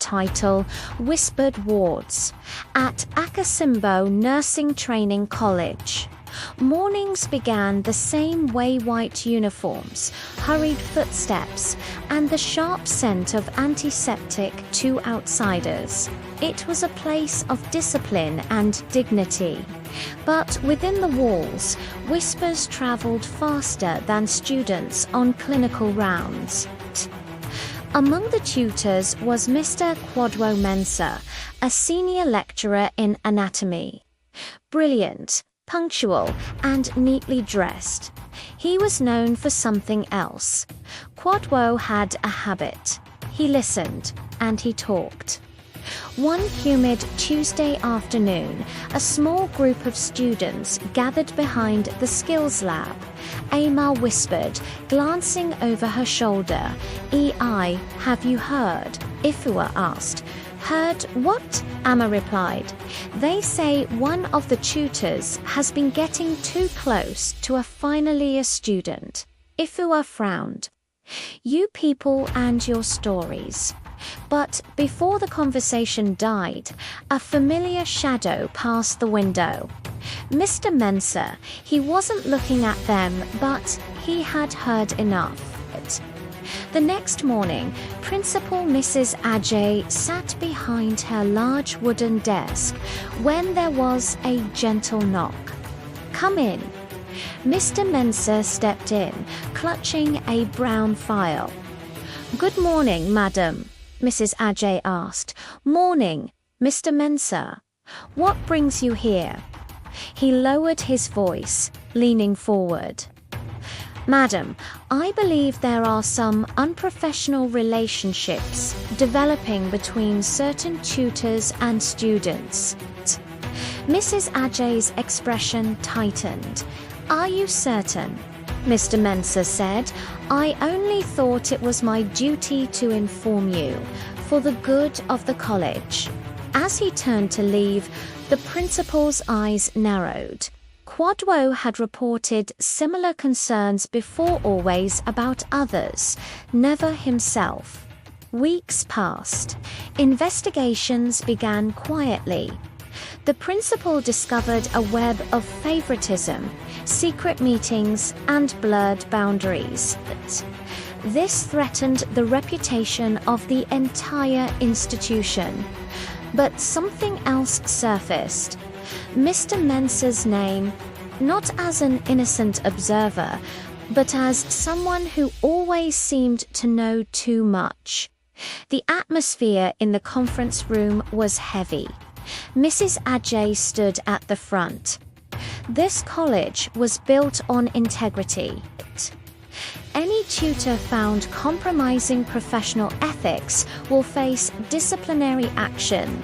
title Whispered Wards at Akosombo Nursing Training College. Mornings began the same way: white uniforms, hurried footsteps, and the sharp scent of antiseptic to outsiders. It was a place of discipline and dignity. But within the walls, whispers traveled faster than students on clinical rounds. Among the tutors was Mr. Kwadwo Mensah, a senior lecturer in anatomy. Brilliant, punctual, and neatly dressed. He was known for something else. Kwadwo had a habit. He listened, and he talked. One humid Tuesday afternoon, a small group of students gathered behind the skills lab. Ama whispered, glancing over her shoulder. "EI, have you heard?" Ifua asked. "Heard what?" Ama replied. "They say one of the tutors has been getting too close to a final year student." Ifua frowned. "You people and your stories." But before the conversation died, a familiar shadow passed the window. Mr. Mensah. He wasn't looking at them, but he had heard enough. The next morning, Principal Mrs. Ajay sat behind her large wooden desk when there was a gentle knock. "Come in." Mr. Mensah stepped in, clutching a brown file. "Good morning, madam," Mrs. Ajay asked. "Morning, Mr. Mensah. What brings you here?" He lowered his voice, leaning forward. "Madam, I believe there are some unprofessional relationships developing between certain tutors and students." Mrs. Ajay's expression tightened. "Are you certain?" Mr. Mensah said. "I only thought it was my duty to inform you, for the good of the college." As he turned to leave, the principal's eyes narrowed. Kwadwo had reported similar concerns before, always about others, never himself. Weeks passed. Investigations began quietly. The principal discovered a web of favoritism, secret meetings, and blurred boundaries. This threatened the reputation of the entire institution. But something else surfaced. Mr. Mensah's name, not as an innocent observer, but as someone who always seemed to know too much. The atmosphere in the conference room was heavy. Mrs. Ajay stood at the front. This college was built on integrity. Any tutor found compromising professional ethics will face disciplinary action.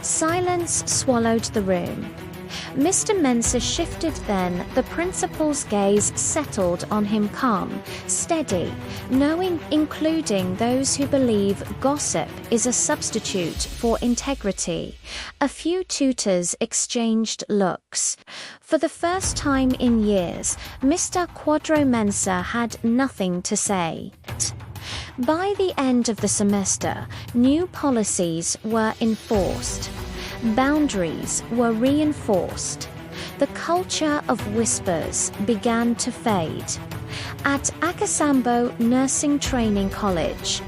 Silence swallowed the room. Mr. Mensah shifted then. The principal's gaze settled on him, calm, steady, knowing, including those who believe gossip is a substitute for integrity. A few tutors exchanged looks. For the first time in years, Mr. Kwadwo Mensah had nothing to say. By the end of the semester, new policies were enforced. Boundaries were reinforced. The culture of whispers began to fade. At Akosombo Nursing Training College,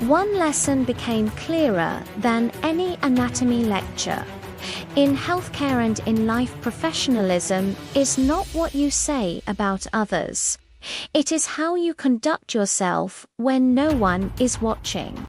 one lesson became clearer than any anatomy lecture. In healthcare and in life, professionalism is not what you say about others. It is how you conduct yourself when no one is watching.